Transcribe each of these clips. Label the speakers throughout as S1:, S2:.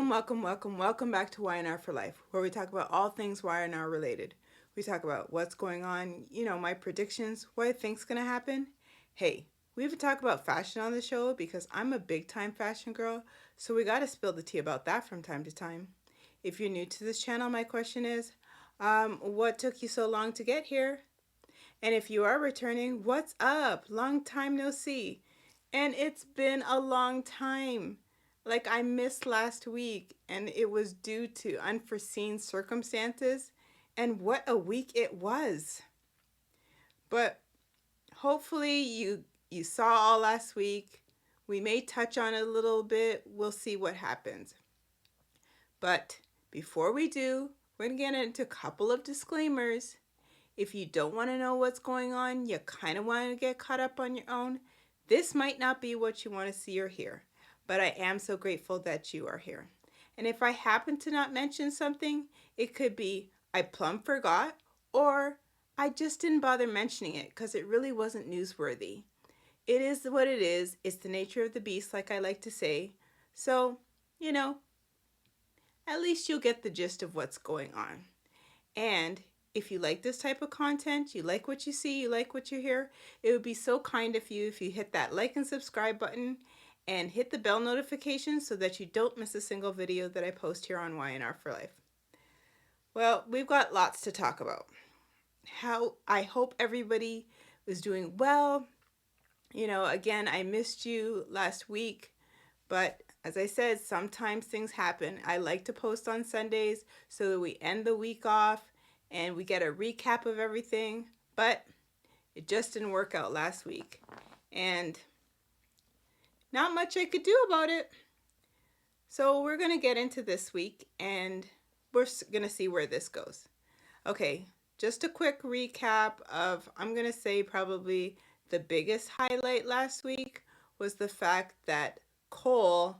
S1: Welcome back to Y&R For Life, where we talk about all things Y&R related. We talk about what's going on, my predictions, what I think's going to happen. Hey, we even talk about fashion on the show because I'm a big time fashion girl, so we got to spill the tea about that from time to time. If you're new to this channel, my question is, what took you so long to get here? And if you are returning, what's up? Long time no see. And it's been a long time. Like I missed last week and it was due to unforeseen circumstances. And what a week it was. But hopefully you saw all last week. We may touch on it a little bit. We'll see what happens. But before we do, we're going to get into a couple of disclaimers. If you don't want to know what's going on, you kind of want to get caught up on your own, this might not be what you want to see or hear. But I am so grateful that you are here. And if I happen to not mention something, it could be I plumb forgot or I just didn't bother mentioning it because it really wasn't newsworthy. It is what it is. It's the nature of the beast, like I like to say. So, at least you'll get the gist of what's going on. And if you like this type of content, you like what you see, you like what you hear, it would be so kind of you if you hit that like and subscribe button and hit the bell notification so that you don't miss a single video that I post here on Y&R For Life. Well, we've got lots to talk about. I hope everybody was doing well. Again, I missed you last week, but as I said, sometimes things happen. I like to post on Sundays so that we end the week off and we get a recap of everything, but it just didn't work out last week. And not much I could do about it. So we're going to get into this week and we're going to see where this goes. Okay, just a quick recap of, I'm going to say probably the biggest highlight last week was the fact that Cole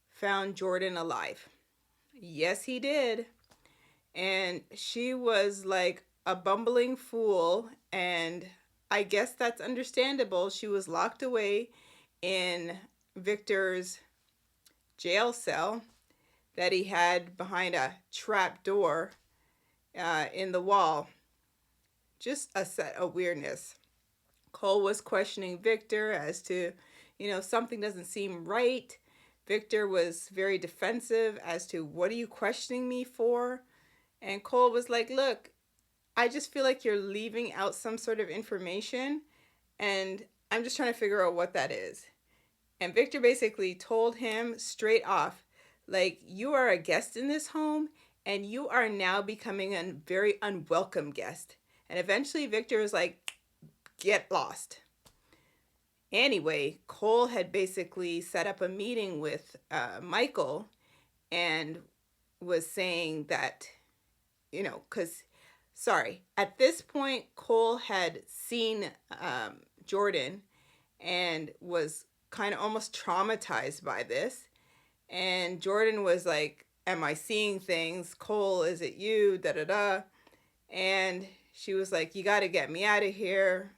S1: found Jordan alive. Yes, he did. And she was like a bumbling fool, and I guess that's understandable. She was locked away in Victor's jail cell that he had behind a trap door in the wall. Just a set of weirdness. Cole was questioning Victor as to, something doesn't seem right. Victor was very defensive as to, what are you questioning me for? And Cole was like, look, I just feel like you're leaving out some sort of information and I'm just trying to figure out what that is. And Victor basically told him straight off, like, you are a guest in this home and you are now becoming a very unwelcome guest. And eventually Victor was like, get lost. Anyway, Cole had basically set up a meeting with Michael and was saying that, at this point, Cole had seen Jordan and was kind of almost traumatized by this. And Jordan was like, am I seeing things? Cole, is it you? Da-da-da. And she was like, you got to get me out of here.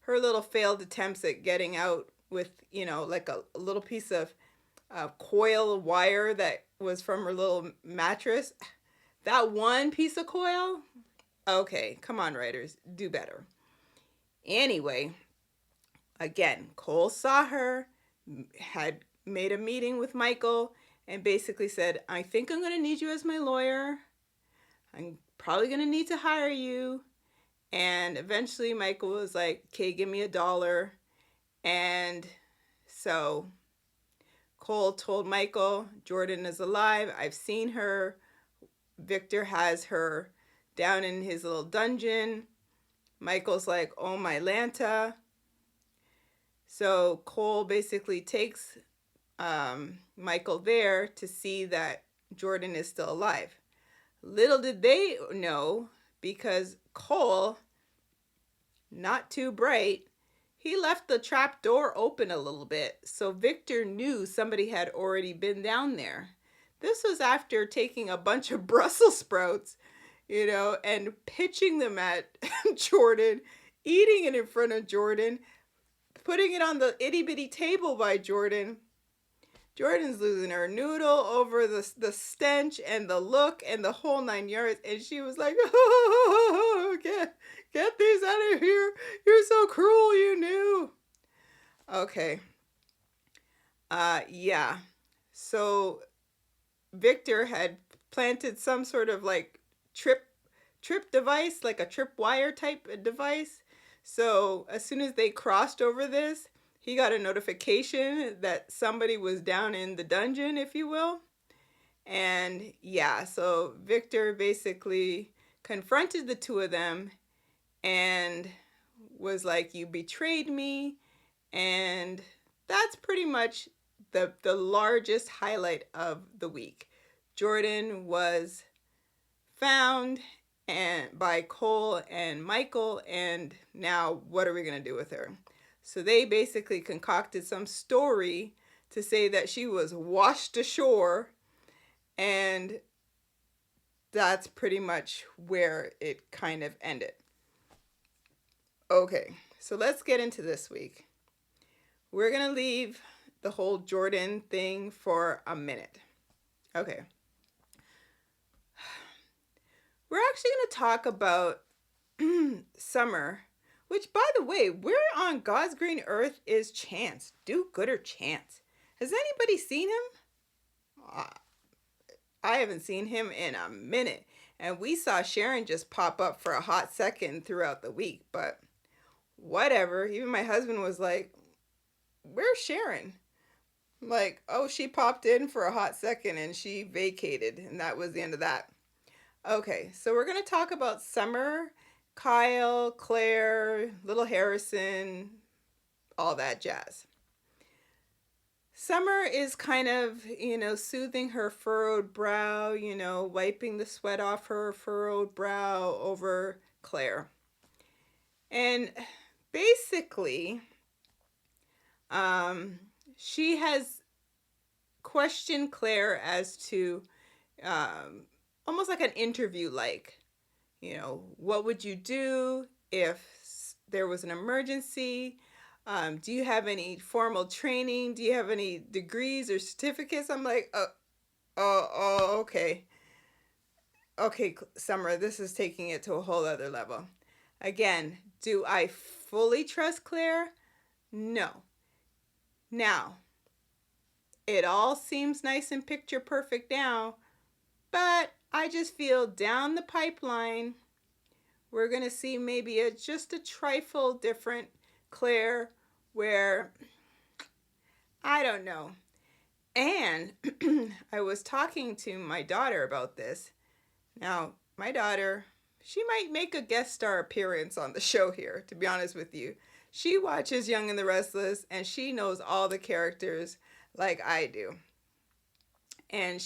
S1: Her little failed attempts at getting out with, like a little piece of coil wire that was from her little mattress. That one piece of coil? Okay, come on, writers, do better. Anyway, again, Cole saw her, had made a meeting with Michael, and basically said, I think I'm going to need you as my lawyer. I'm probably going to need to hire you. And eventually Michael was like, okay, give me $1. And so Cole told Michael, Jordan is alive. I've seen her. Victor has her down in his little dungeon. Michael's like, oh my Lanta. So Cole basically takes Michael there to see that Jordan is still alive. Little did they know, because Cole, not too bright, he left the trap door open a little bit, so Victor knew somebody had already been down there. This was after taking a bunch of Brussels sprouts, and pitching them at Jordan, eating it in front of Jordan, putting it on the itty bitty table by Jordan. Jordan's losing her noodle over the stench and the look and the whole 9 yards. And she was like, oh, get these out of here. You're so cruel, you knew. Okay. Yeah. So Victor had planted some sort of like trip device, like a tripwire type device. So as soon as they crossed over this, he got a notification that somebody was down in the dungeon, if you will. And yeah, so Victor basically confronted the two of them and was like, you betrayed me. And that's pretty much the largest highlight of the week. Jordan was found and by Cole and Michael, and now what are we going to do with her? So they basically concocted some story to say that she was washed ashore, and that's pretty much where it kind of ended. Okay, so let's get into this week. We're going to leave the whole Jordan thing for a minute. Okay. We're actually going to talk about Summer, which, by the way, where on God's green earth is Chance? Do Gooder Chance. Has anybody seen him? I haven't seen him in a minute. And we saw Sharon just pop up for a hot second throughout the week, but whatever. Even my husband was like, where's Sharon? I'm like, oh, she popped in for a hot second and she vacated, and that was the end of that. Okay, so we're going to talk about Summer, Kyle, Claire, little Harrison, all that jazz. Summer is kind of, soothing her furrowed brow, wiping the sweat off her furrowed brow over Claire. And basically, she has questioned Claire as to almost like an interview, like, what would you do if there was an emergency? Do you have any formal training? Do you have any degrees or certificates? I'm like, okay. Okay, Summer, this is taking it to a whole other level. Again, do I fully trust Claire? No. Now, it all seems nice and picture perfect now, but I just feel down the pipeline, we're going to see maybe just a trifle different Claire, where, I don't know. And I was talking to my daughter about this. Now, my daughter, she might make a guest star appearance on the show here, to be honest with you. She watches Young and the Restless, and she knows all the characters like I do. And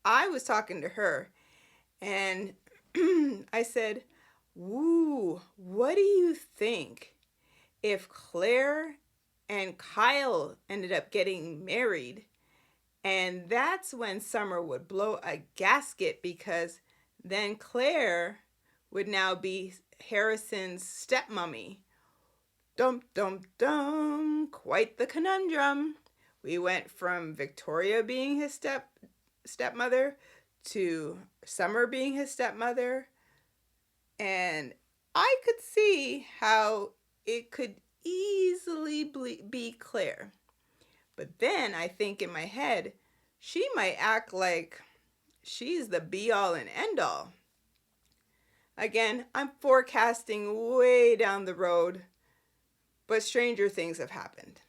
S1: I was talking to her, and I said, "Woo, what do you think if Claire and Kyle ended up getting married?" And that's when Summer would blow a gasket, because then Claire would now be Harrison's stepmommy. Dum, dum, dum. Quite the conundrum. We went from Victoria being his stepmother to Summer being his stepmother. And I could see how it could easily be Claire. But then I think in my head, she might act like she's the be-all and end-all. Again, I'm forecasting way down the road, but stranger things have happened.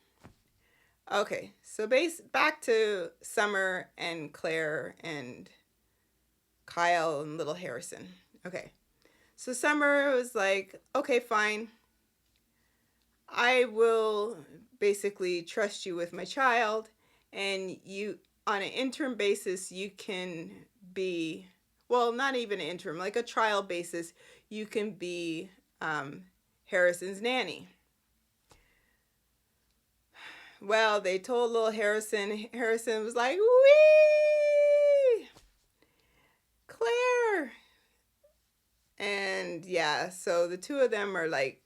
S1: Okay, so back to Summer and Claire and Kyle and little Harrison. Okay, so Summer was like, okay, fine. I will basically trust you with my child, and you, on an interim basis, you can be, well, not even an interim, like a trial basis, you can be Harrison's nanny. Well, they told little Harrison was like, wee, Claire. And yeah, so the two of them are like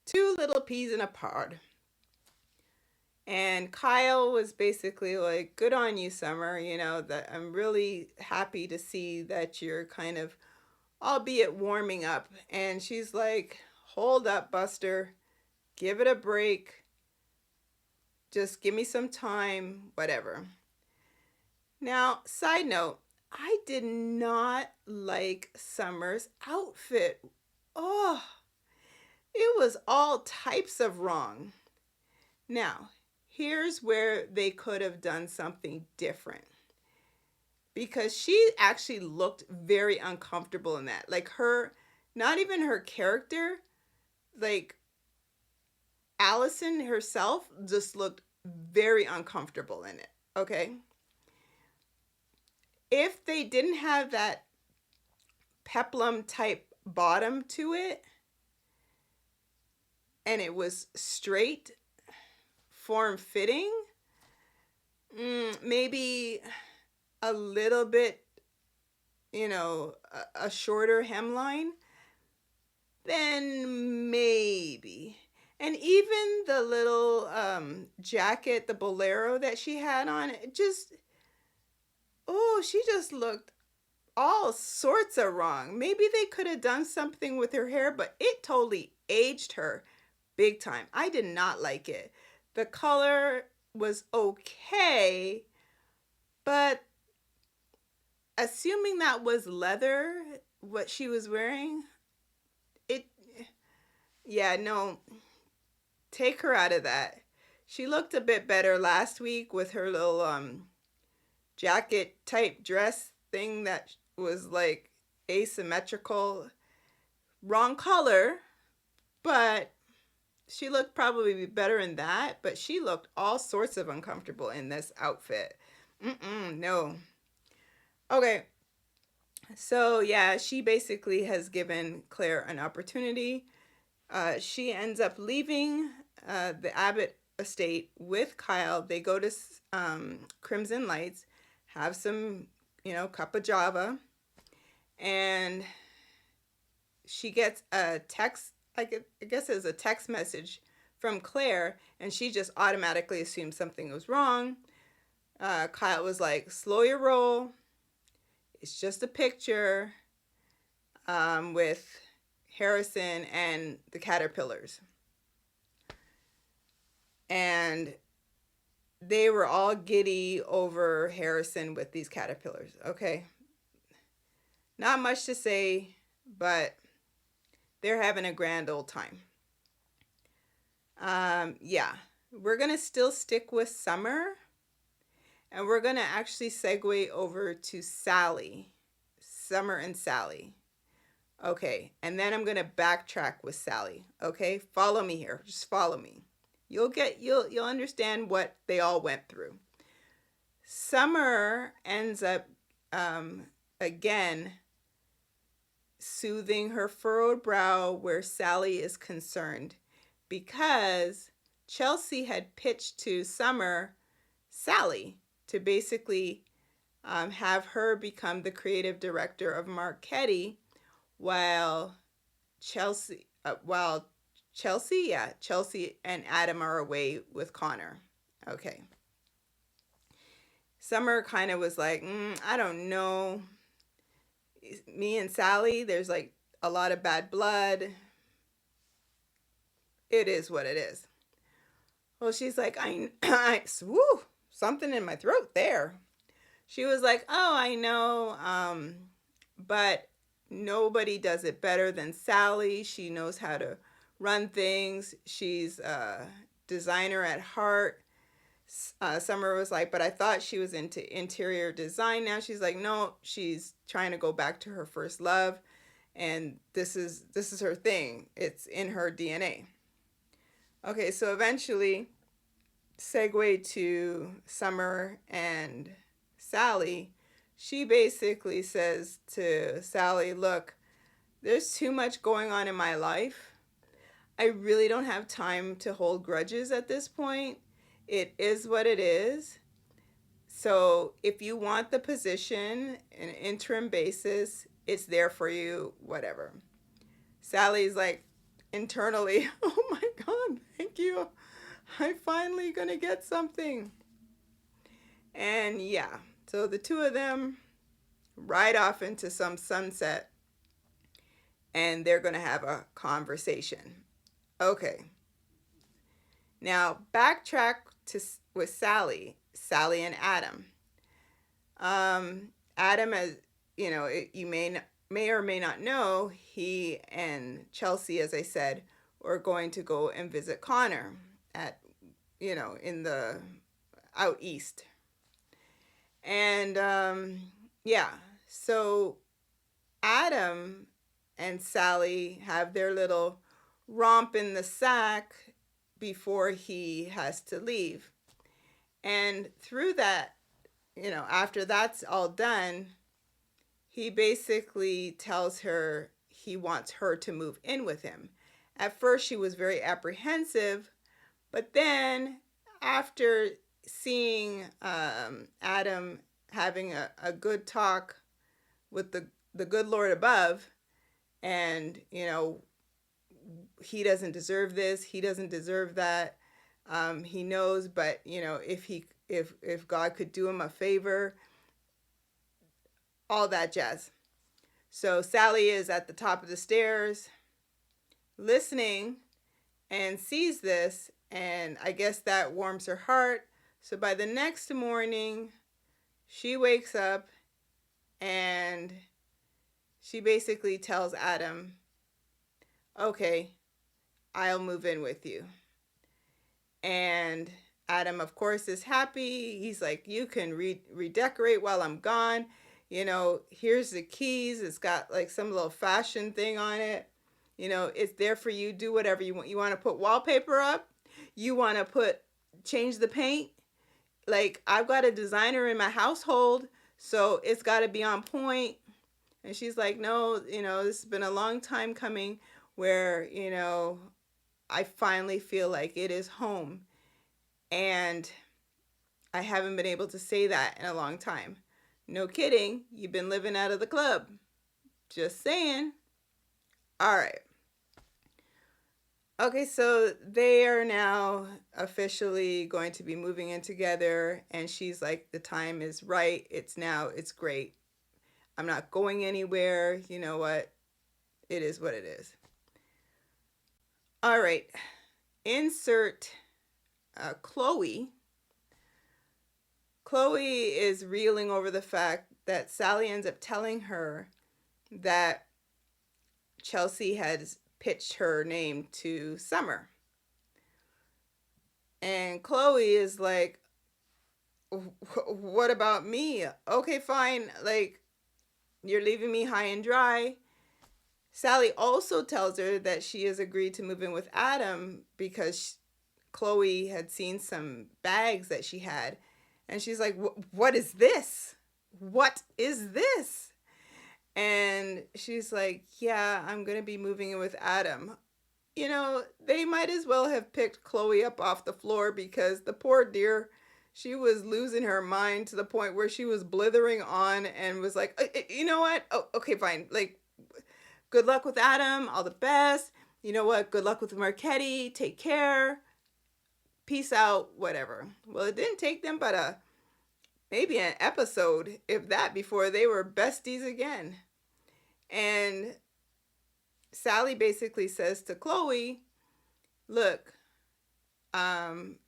S1: two little peas in a pod. And Kyle was basically like, good on you, Summer. That I'm really happy to see that you're kind of, albeit warming up. And she's like, hold up, Buster. Give it a break. Just give me some time, whatever. Now, side note, I did not like Summer's outfit. Oh, it was all types of wrong. Now, here's where they could have done something different. Because she actually looked very uncomfortable in that. Like not even her character, like Allison herself just looked very uncomfortable in it. Okay? If they didn't have that peplum type bottom to it and it was straight, form fitting, maybe a little bit, a shorter hemline, then maybe. And even the little jacket, the bolero that she had on, she just looked all sorts of wrong. Maybe they could have done something with her hair, but it totally aged her big time. I did not like it. The color was okay, but assuming that was leather, what she was wearing, no, take her out of that. She looked a bit better last week with her little jacket type dress thing that was like asymmetrical, wrong color, but she looked probably better in that, but she looked all sorts of uncomfortable in this outfit. No. Okay. So yeah, she basically has given Claire an opportunity. She ends up leaving the Abbott estate with Kyle. They go to Crimson Lights, have some, cup of java, and she gets a text, like I guess it was a text message from Claire, and she just automatically assumed something was wrong. Kyle was like, slow your roll. It's just a picture with Harrison and the caterpillars. And they were all giddy over Harrison with these caterpillars. Okay. Not much to say, but they're having a grand old time. Yeah. We're going to still stick with Summer. And we're going to actually segue over to Sally. Summer and Sally. Okay. And then I'm going to backtrack with Sally. Okay. Follow me here. Just follow me. You'll understand what they all went through. Summer ends up again soothing her furrowed brow where Sally is concerned, because Chelsea had pitched to Sally to basically have her become the creative director of Marquetti, while Chelsea and Adam are away with Connor. Okay. Summer kind of was like, I don't know. Me and Sally, there's like a lot of bad blood. It is what it is. Well, she's like, something in my throat there. She was like, oh, I know, but nobody does it better than Sally. She knows how to run things. She's a designer at heart. Summer was like, but I thought she was into interior design now. She's like, no, she's trying to go back to her first love, and this is her thing. It's in her DNA. Okay, so eventually, segue to Summer and Sally. She basically says to Sally, look, there's too much going on in my life. I really don't have time to hold grudges at this point. It is what it is. So if you want the position in an interim basis, it's there for you, whatever. Sally's like internally, oh my God, thank you. I'm finally going to get something. And yeah, so the two of them ride off into some sunset and they're going to have a conversation. Okay. Now, backtrack to with Sally and Adam. Adam, as you know, you may or may not know, he and Chelsea, as I said, were going to go and visit Connor at, in the out east. And yeah, so Adam and Sally have their little romp in the sack before he has to leave. And through that, after that's all done, he basically tells her he wants her to move in with him. At first, she was very apprehensive, but then after seeing Adam having a good talk with the good Lord above, and he doesn't deserve this, he doesn't deserve that. He knows, but if God could do him a favor, all that jazz. So Sally is at the top of the stairs listening and sees this, and I guess that warms her heart. So by the next morning, she wakes up and she basically tells Adam, okay, I'll move in with you. And Adam, of course, is happy. He's like, you can redecorate while I'm gone. Here's the keys. It's got like some little fashion thing on it. It's there for you. Do whatever you want. You want to put wallpaper up? You want to change the paint? Like, I've got a designer in my household, so it's got to be on point. And she's like, no, this has been a long time coming where, I finally feel like it is home. And I haven't been able to say that in a long time. No kidding. You've been living out of the club. Just saying. All right. Okay, so they are now officially going to be moving in together. And she's like, the time is right. It's great. I'm not going anywhere. You know what? It is what it is. All right. Insert Chloe. Chloe is reeling over the fact that Sally ends up telling her that Chelsea has pitched her name to Summer. And Chloe is like, what about me? Okay, fine. Like, you're leaving me high and dry. Sally also tells her that she has agreed to move in with Adam because Chloe had seen some bags that she had. And she's like, what is this? What is this? And she's like, yeah, I'm going to be moving in with Adam. They might as well have picked Chloe up off the floor because the poor dear, she was losing her mind to the point where she was blithering on and was like, you know what? Oh, okay, fine. Like, good luck with Adam. All the best. You know what? Good luck with Marchetti. Take care. Peace out. Whatever. Well, it didn't take them but maybe an episode, if that, before they were besties again. And Sally basically says to Chloe, look, I'm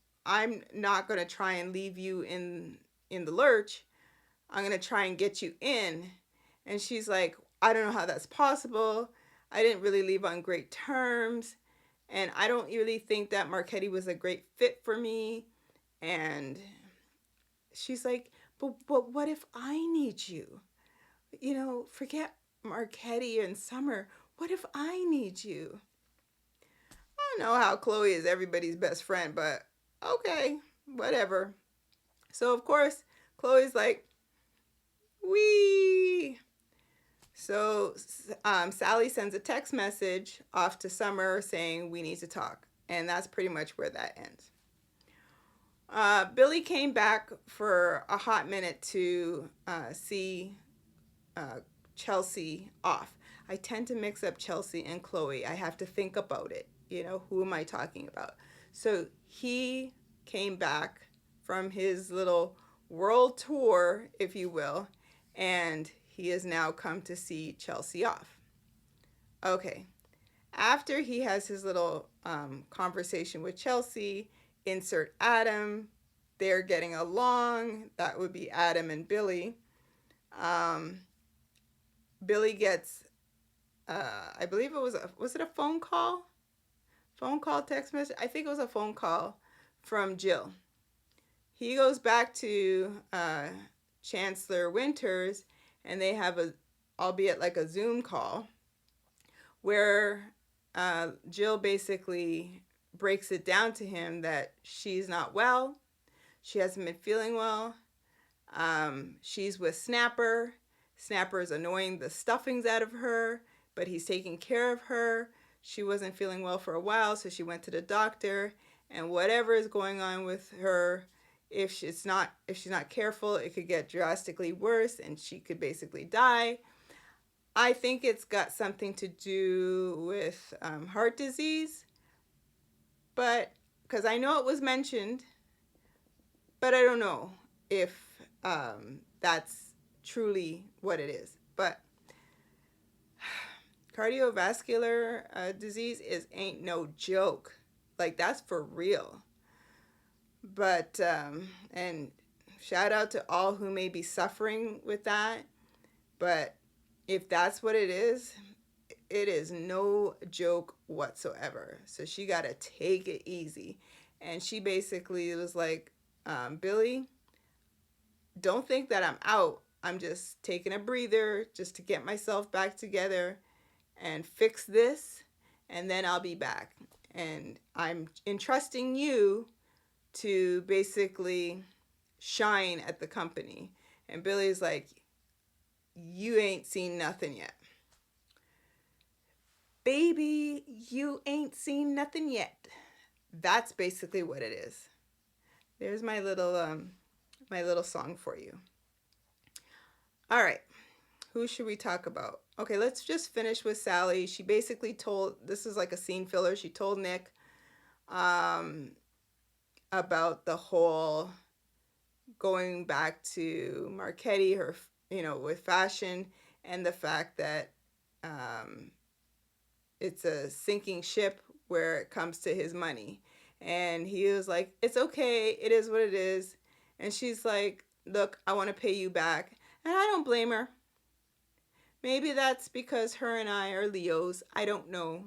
S1: not going to try and leave you in the lurch. I'm going to try and get you in. And she's like, I don't know how that's possible. I didn't really leave on great terms. And I don't really think that Marchetti was a great fit for me. And she's like, but what if I need you? Forget Marchetti and Summer. What if I need you? I don't know how Chloe is everybody's best friend, but okay, whatever. So, of course, Chloe's like, wee. So, Sally sends a text message off to Summer saying, we need to talk. And that's pretty much where that ends. Billy came back for a hot minute to see Chelsea off. I tend to mix up Chelsea and Chloe. I have to think about it. Who am I talking about? So he came back from his little world tour, if you will, and he has now come to see Chelsea off. Okay, after he has his little conversation with Chelsea, insert Adam. They're getting along. That would be Adam and Billy. Um, Billy gets, I believe was it a phone call? Phone call, text message? I think it was a phone call from Jill. He goes back to Chancellor Winters, and they have albeit like a Zoom call, where Jill basically breaks it down to him that she's not well, she hasn't been feeling well. She's with Snapper. Snapper is annoying the stuffings out of her, but he's taking care of her. She wasn't feeling well for a while, so she went to the doctor. And whatever is going on with her, if she's not careful, it could get drastically worse, and she could basically die. I think it's got something to do with heart disease, but because I know it was mentioned, but I don't know if that's truly what it is. But cardiovascular disease ain't no joke. Like, that's for real. But and shout out to all who may be suffering with that. But if that's what it is no joke whatsoever. So she got to take it easy. And she basically was like, Billy, don't think that I'm out. I'm just taking a breather just to get myself back together and fix this, and then I'll be back. And I'm entrusting you to basically shine at the company. And Billy's like, you ain't seen nothing yet. Baby, you ain't seen nothing yet. That's basically what it is. There's my little song for you. All right. Who should we talk about? Okay, let's just finish with Sally. She basically told, this is like a scene filler. She told Nick about the whole going back to Marchetti, her, with fashion, and the fact that it's a sinking ship where it comes to his money. And he was like, it's okay, it is what it is. And she's like, look, I want to pay you back. And I don't blame her. Maybe that's because her and I are Leos. I don't know.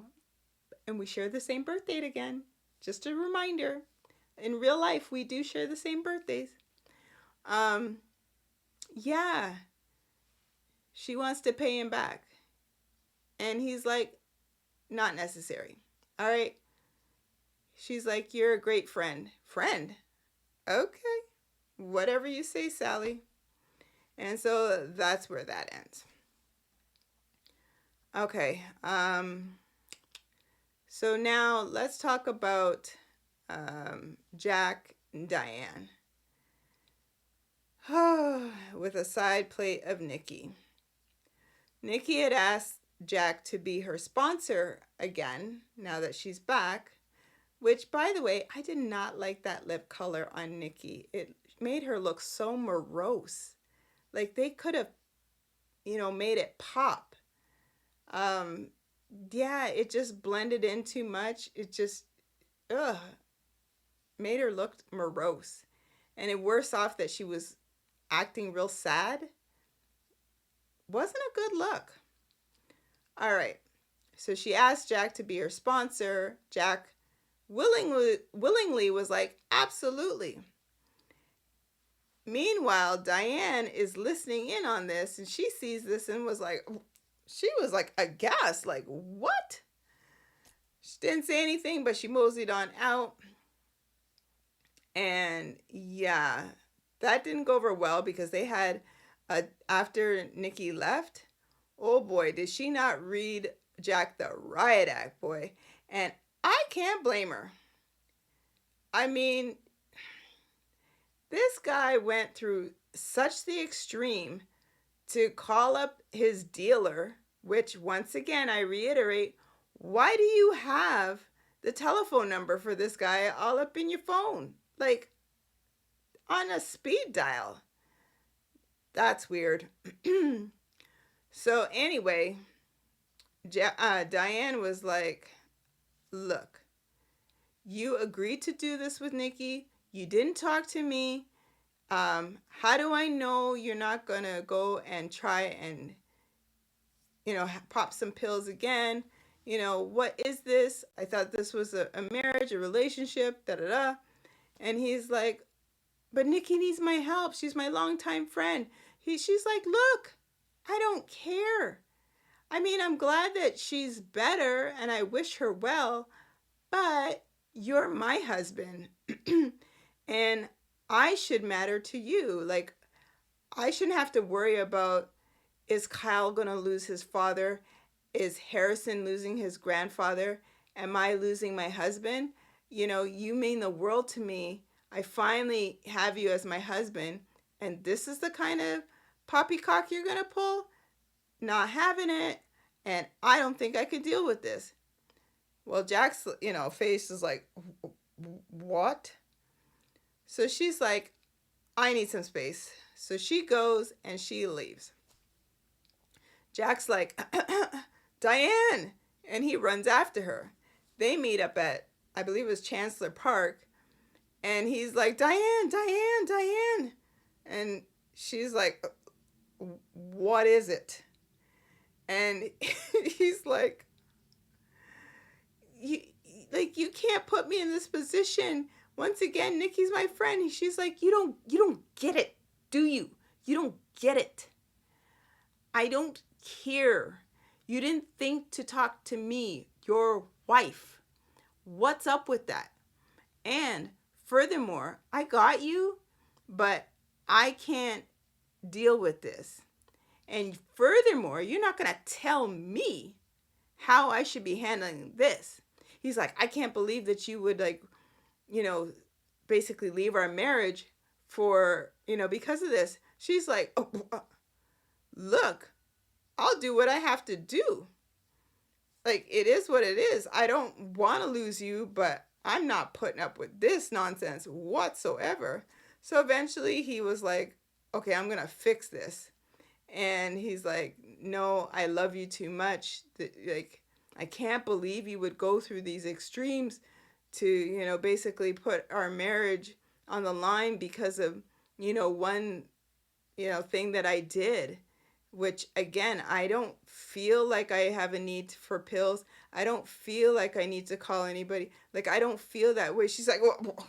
S1: And we share the same birth date again. Just a reminder. In real life, we do share the same birthdays. Yeah. She wants to pay him back. And he's like, not necessary. All right. She's like, you're a great friend. Friend? Okay. Whatever you say, Sally. And so that's where that ends. Okay. So now let's talk about Jack and Diane. With a side plate of Nikki. Nikki had asked Jack to be her sponsor again, now that she's back. Which, by the way, I did not like that lip color on Nikki. It made her look so morose. Like, they could have, made it pop. Yeah, it just blended in too much. It just, made her look morose. And it worse off that she was acting real sad. Wasn't a good look. All right. So she asked Jack to be her sponsor. Jack willingly was like, absolutely. Meanwhile, Diane is listening in on this, and she sees this and was like aghast, like, what? She didn't say anything, but she moseyed on out. And yeah, that didn't go over well because they had, after Nikki left, oh boy, did she not read Jack the riot act, boy. And I can't blame her. I mean, this guy went through such the extreme to call up his dealer, which once again, I reiterate, why do you have the telephone number for this guy all up in your phone, like on a speed dial. That's weird. So anyway, Diane was like, look, you agreed to do this with Nikki. You didn't talk to me. How do I know you're not going to go and try and, pop some pills again? What is this? I thought this was a marriage, a relationship, da da da. And he's like, but Nikki needs my help. She's my longtime friend. She's like, look, I don't care. I mean, I'm glad that she's better and I wish her well, but you're my husband. And I should matter to you. Like, I shouldn't have to worry about, is Kyle going to lose his father? Is Harrison losing his grandfather? Am I losing my husband? You mean the world to me. I finally have you as my husband. And this is the kind of poppycock you're going to pull? Not having it. And I don't think I could deal with this. Well, Jack's, face is like, what? So she's like, I need some space. So she goes and she leaves. Jack's like, Diane! And he runs after her. They meet up at, I believe it was Chancellor Park. And he's like, Diane, Diane, Diane. And she's like, what is it? And he's like, you can't put me in this position. Once again, Nikki's my friend. She's like, you don't get it, do you? You don't get it. I don't care. You didn't think to talk to me, your wife. What's up with that? And furthermore, I got you, but I can't deal with this. And furthermore, you're not going to tell me how I should be handling this. He's like, I can't believe that you would basically leave our marriage for, because of this. She's like, look, I'll do what I have to do. Like, it is what it is. I don't want to lose you, but I'm not putting up with this nonsense whatsoever. So eventually he was like, okay, I'm going to fix this. And he's like, no, I love you too much. Like, I can't believe you would go through these extremes to, basically put our marriage on the line because of, one, thing that I did, which again, I don't feel like I have a need for pills. I don't feel like I need to call anybody. Like, I don't feel that way. She's like, well,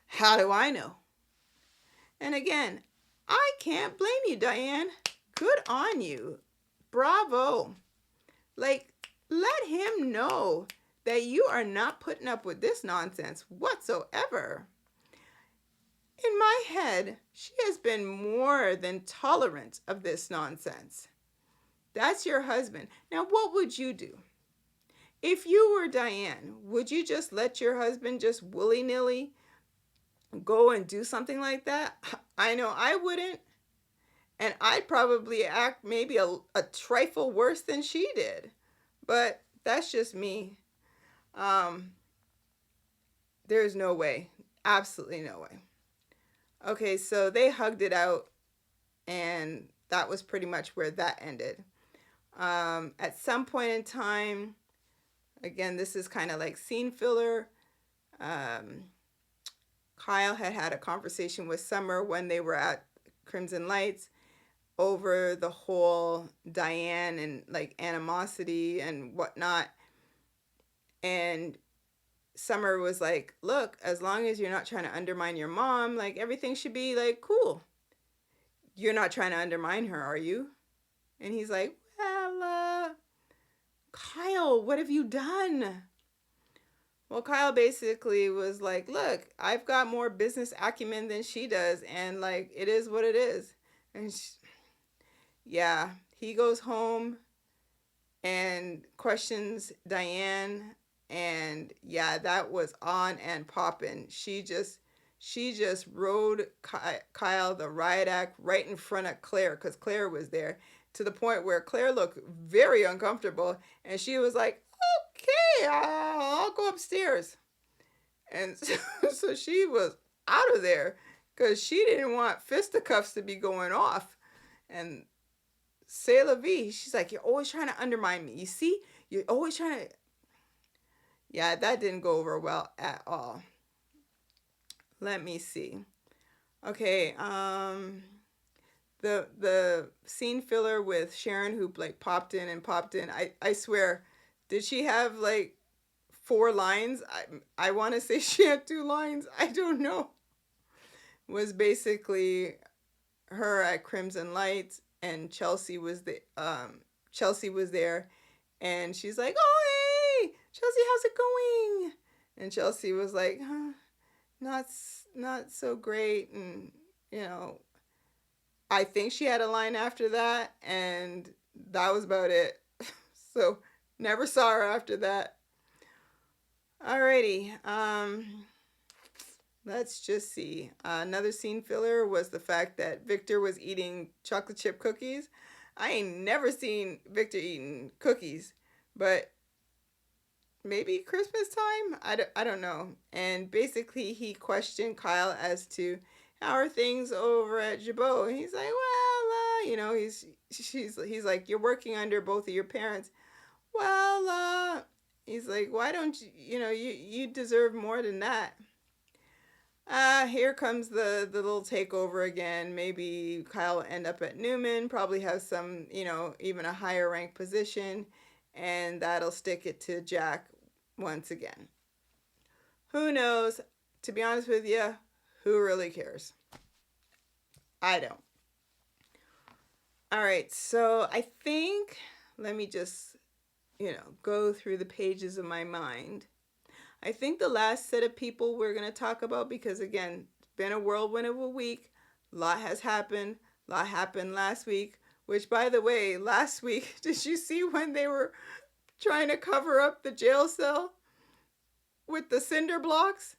S1: how do I know? And again, I can't blame you, Diane. Good on you. Bravo. Like, let him know that you are not putting up with this nonsense whatsoever. In my head, she has been more than tolerant of this nonsense. That's your husband. Now, what would you do? If you were Diane, would you just let your husband just willy-nilly go and do something like that? I know I wouldn't. And I'd probably act maybe a trifle worse than she did. But that's just me. There's no way. Absolutely no way. Okay, so they hugged it out, and that was pretty much where that ended. At some point in time, again, this is kind of like scene filler. Kyle had a conversation with Summer when they were at Crimson Lights over the whole Diane and like animosity and whatnot. And Summer was like, look, as long as you're not trying to undermine your mom, like everything should be like cool. You're not trying to undermine her, are you? And he's like, well, Kyle, what have you done? Well, Kyle basically was like, look, I've got more business acumen than she does. And like, it is what it is. And yeah, he goes home and questions Diane. And yeah, that was on and popping. She just rode Kyle the riot act right in front of Claire, because Claire was there, to the point where Claire looked very uncomfortable. And she was like, okay, I'll go upstairs. And so she was out of there because she didn't want fisticuffs to be going off. And c'est la vie. She's like, you're always trying to undermine me. You see? You're always trying to. Yeah, that didn't go over well at all. Let me see. Okay, the scene filler with Sharon who like popped in and popped in. I swear, did she have like 4 lines? I want to say she had 2 lines. I don't know. Was basically her at Crimson Lights, and Chelsea was there, and she's like, "Oh hey, Chelsea, how's it going?" And Chelsea was like, not not so great, and you know, I think she had a line after that, and that was about it. So never saw her after that. Alrighty, let's just see. Another scene filler was the fact that Victor was eating chocolate chip cookies. I ain't never seen Victor eating cookies, but maybe Christmas time? I don't know. And basically, he questioned Kyle as to how are things over at Jabot. And he's like, well, he's like, you're working under both of your parents. Well, he's like, why don't you, you deserve more than that. Here comes the little takeover again. Maybe Kyle will end up at Newman, probably have some, even a higher rank position, and that'll stick it to Jack once again. Who knows? To be honest with you, who really cares? I don't. All right, so I think, let me just, go through the pages of my mind. I think the last set of people we're going to talk about, because again, it's been a whirlwind of a week. A lot has happened. A lot happened last week, which, by the way, last week, did you see when they were trying to cover up the jail cell with the cinder blocks?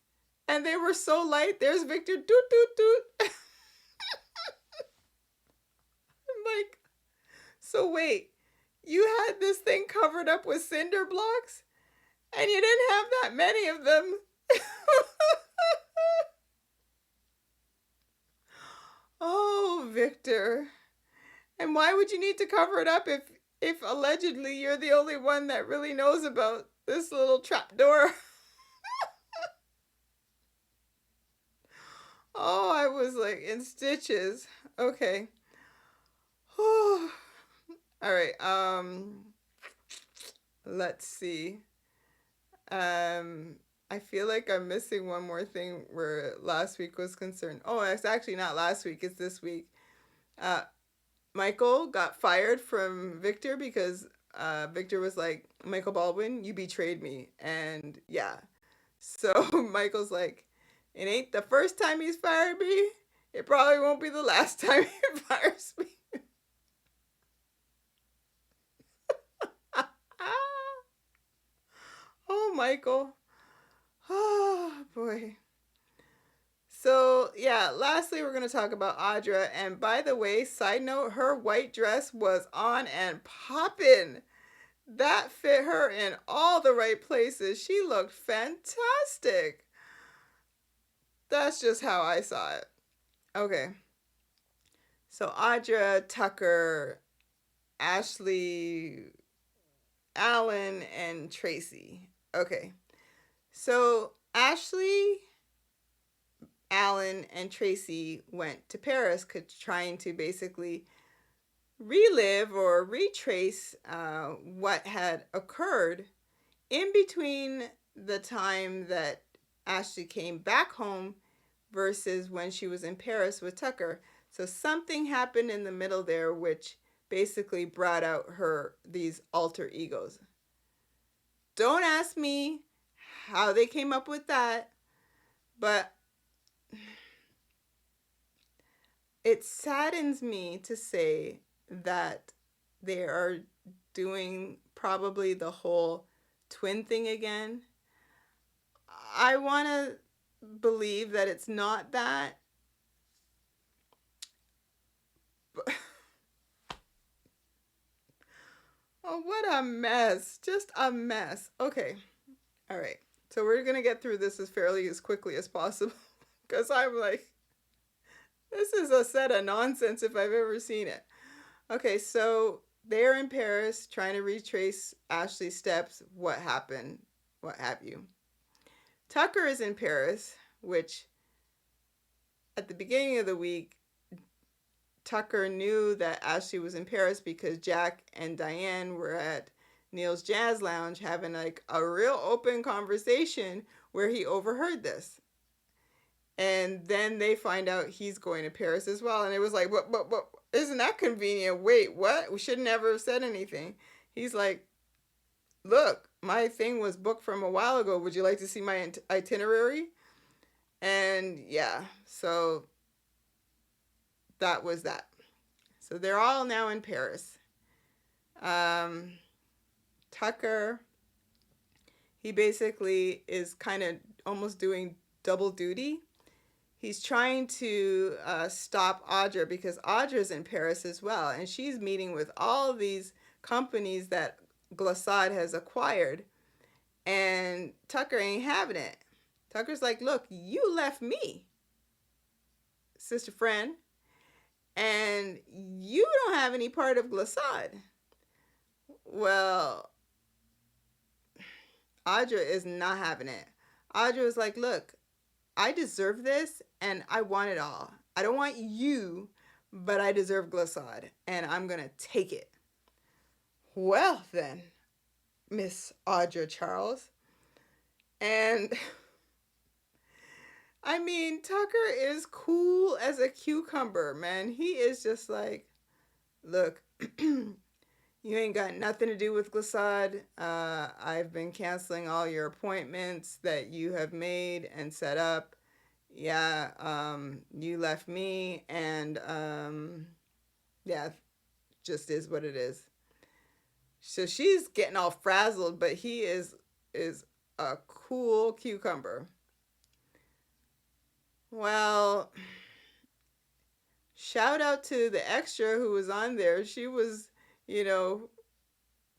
S1: And they were so light. There's Victor, doot, doot, doot. I'm like, so wait, you had this thing covered up with cinder blocks? And you didn't have that many of them. Oh, Victor. And why would you need to cover it up if allegedly you're the only one that really knows about this little trapdoor? Oh, I was like in stitches. Okay. All right. Let's see. I feel like I'm missing one more thing where last week was concerned. Oh, it's actually not last week. It's this week. Michael got fired from Victor because Victor was like, Michael Baldwin, you betrayed me. And yeah. So Michael's like, it ain't the first time he's fired me. It probably won't be the last time he fires me. Oh, Michael. Oh, boy. So, yeah, lastly, we're going to talk about Audra. And by the way, side note, her white dress was on and poppin'. That fit her in all the right places. She looked fantastic. That's just how I saw it. Okay. So, Audra, Tucker, Ashley, Alan, and Tracy. Okay. So, Ashley, Alan, and Tracy went to Paris trying to basically relive or retrace what had occurred in between the time that Ashley came back home versus when she was in Paris with Tucker. So something happened in the middle there which basically brought out these alter egos. Don't ask me how they came up with that, but it saddens me to say that they are doing probably the whole twin thing again. I want to believe that it's not that. But oh, what a mess. Just a mess. Okay. All right. So we're going to get through this as quickly as possible because I'm like, this is a set of nonsense if I've ever seen it. Okay, so they're in Paris trying to retrace Ashley's steps, what happened, what have you. Tucker is in Paris, which at the beginning of the week, Tucker knew that Ashley was in Paris because Jack and Diane were at Neil's Jazz Lounge having like a real open conversation where he overheard this. And then they find out he's going to Paris as well. And it was like, but, isn't that convenient? Wait, what? We should never have said anything. He's like, look, my thing was booked from a while ago. Would you like to see my itinerary? And yeah, so that was that. So they're all now in Paris. Tucker, he basically is kind of almost doing double duty. He's trying to stop Audra because Audra's in Paris as well. And she's meeting with all these companies that Glissade has acquired. And Tucker ain't having it. Tucker's like, look, you left me, sister friend, and you don't have any part of Glissade. Well, Audra is not having it. Audra is like, look, I deserve this and I want it all. I don't want you, but I deserve Glissade and I'm going to take it. Well then, Miss Audra Charles. And I mean, Tucker is cool as a cucumber, man. He is just like, look, you ain't got nothing to do with Glissade. I've been canceling all your appointments that you have made and set up. Yeah, you left me, and yeah, just is what it is. So she's getting all frazzled, but he is a cool cucumber. Well, shout out to the extra who was on there. She was,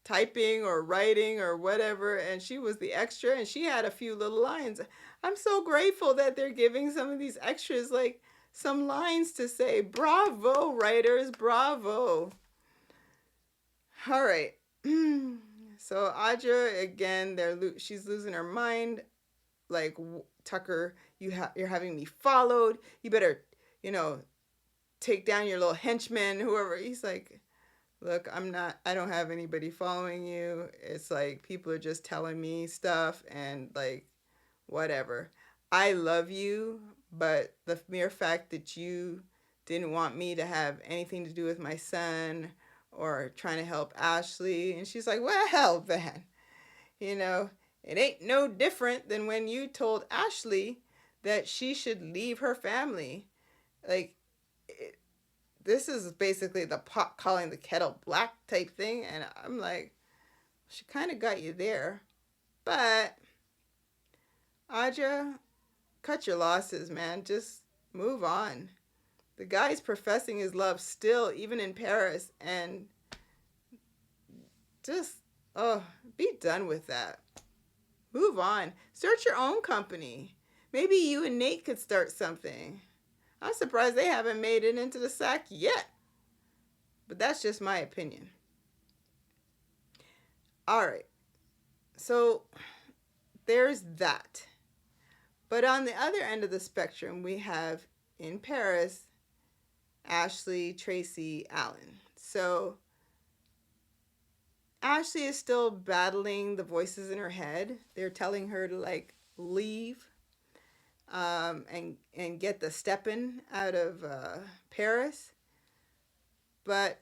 S1: typing or writing or whatever, and she was the extra, and she had a few little lines. I'm so grateful that they're giving some of these extras like some lines to say. Bravo, writers, bravo. All right. So Audra, again, she's losing her mind. Like, Tucker, you're having me followed. You better, take down your little henchman, whoever. He's like, look, I don't have anybody following you. It's like people are just telling me stuff and like, whatever. I love you, but the mere fact that you didn't want me to have anything to do with my son or trying to help Ashley. And she's like, well, then, it ain't no different than when you told Ashley that she should leave her family. Like, this is basically the pot calling the kettle black type thing. And I'm like, she kind of got you there. But, Audra, cut your losses, man. Just move on. The guy's professing his love still, even in Paris. And just, be done with that. Move on. Start your own company. Maybe you and Nate could start something. I'm surprised they haven't made it into the sack yet. But that's just my opinion. All right. So there's that. But on the other end of the spectrum, we have in Paris, Ashley, Tracy, Allen. So Ashley is still battling the voices in her head. They're telling her to like leave. And get the stepping out of Paris. But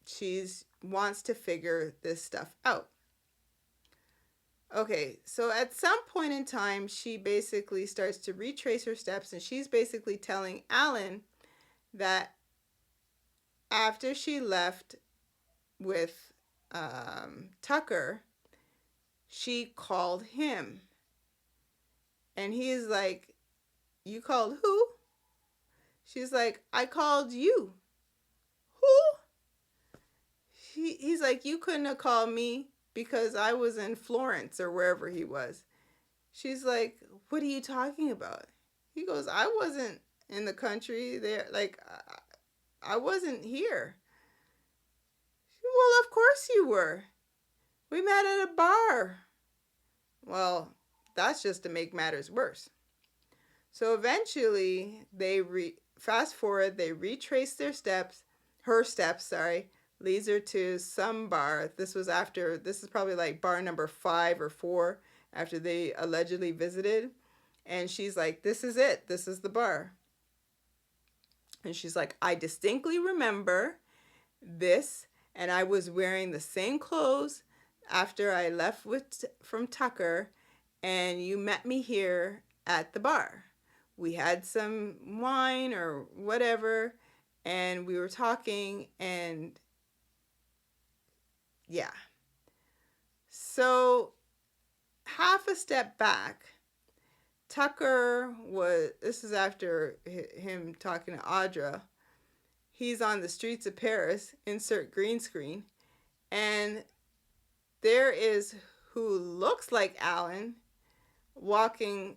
S1: she wants to figure this stuff out. Okay, so at some point in time, she basically starts to retrace her steps, and she's basically telling Alan that after she left with Tucker, she called him. And he's like, you called who? She's like, I called you. Who? He's like, you couldn't have called me. because I was in Florence or wherever he was. She's like, what are you talking about? He goes, I wasn't in the country there. Like, I wasn't here. Well, of course you were. We met at a bar. Well, that's just to make matters worse. So eventually, fast forward, they retrace her steps, leads her to some bar. This is probably like bar number 5 or 4 after they allegedly visited. And she's like, this is it. This is the bar. And she's like, I distinctly remember this, and I was wearing the same clothes after I left from Tucker, and you met me here at the bar. We had some wine or whatever, and we were talking, and yeah. So half a step back, this is after him talking to Audra. He's on the streets of Paris, insert green screen, and there is who looks like Alan walking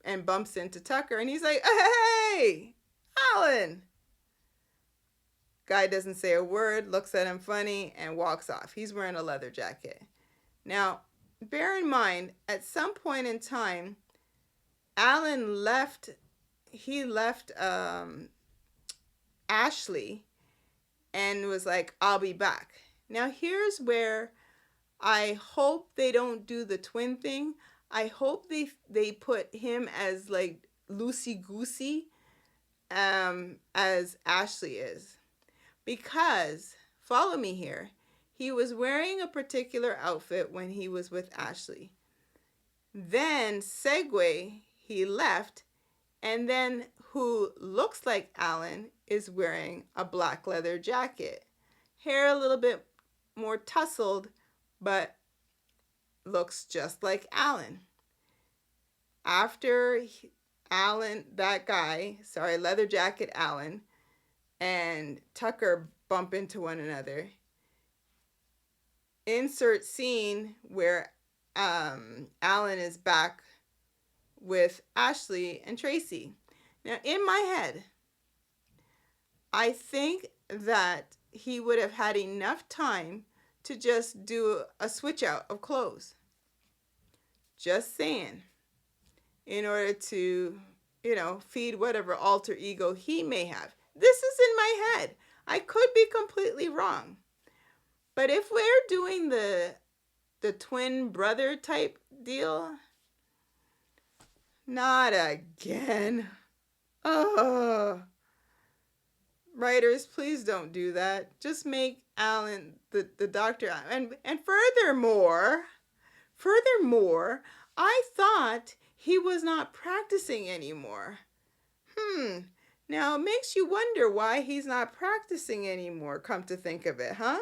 S1: and bumps into Tucker, and he's like, hey, Alan. Guy doesn't say a word, looks at him funny, and walks off. He's wearing a leather jacket. Now, bear in mind, at some point in time, Alan left Ashley and was like, I'll be back. Now, here's where I hope they don't do the twin thing. I hope they put him as like loosey-goosey as Ashley is. Because, follow me here, he was wearing a particular outfit when he was with Ashley. Then, segue, he left, and then who looks like Alan is wearing a black leather jacket. Hair a little bit more tousled, but looks just like Alan. After Alan, leather jacket Alan, and Tucker bump into one another, insert scene where Alan is back with Ashley and Tracy. Now, in my head, I think that he would have had enough time to just do a switch out of clothes. Just saying. In order to, feed whatever alter ego he may have. This is in my head. I could be completely wrong. But if we're doing the twin brother type deal, not again. Oh. Writers, please don't do that. Just make Alan the doctor. And furthermore, I thought he was not practicing anymore. Now it makes you wonder why he's not practicing anymore, come to think of it, huh?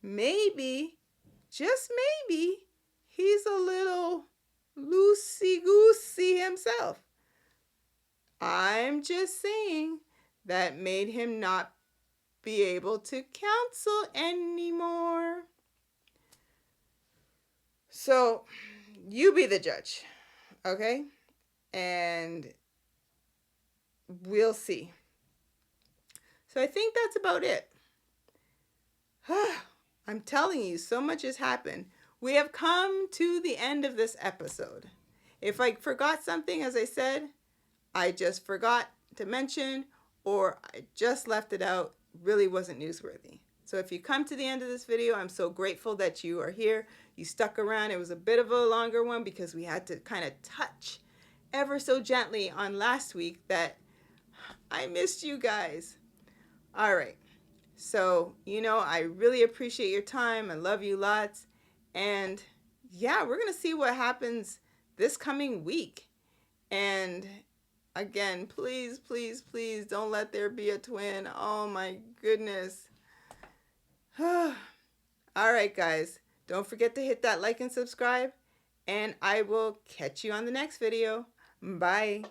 S1: Maybe, just maybe, he's a little loosey-goosey himself. I'm just saying that made him not be able to counsel anymore. So, you be the judge, okay? And we'll see. So I think that's about it. I'm telling you, so much has happened. We have come to the end of this episode. If I forgot something, as I said, I just forgot to mention, or I just left it out, really wasn't newsworthy. So if you come to the end of this video, I'm so grateful that you are here. You stuck around. It was a bit of a longer one because we had to kind of touch ever so gently on last week that I missed you guys. All right. So, I really appreciate your time. I love you lots. And yeah, we're going to see what happens this coming week. And again, please, please, please don't let there be a twin. Oh my goodness. All right, guys. Don't forget to hit that like and subscribe. And I will catch you on the next video. Bye.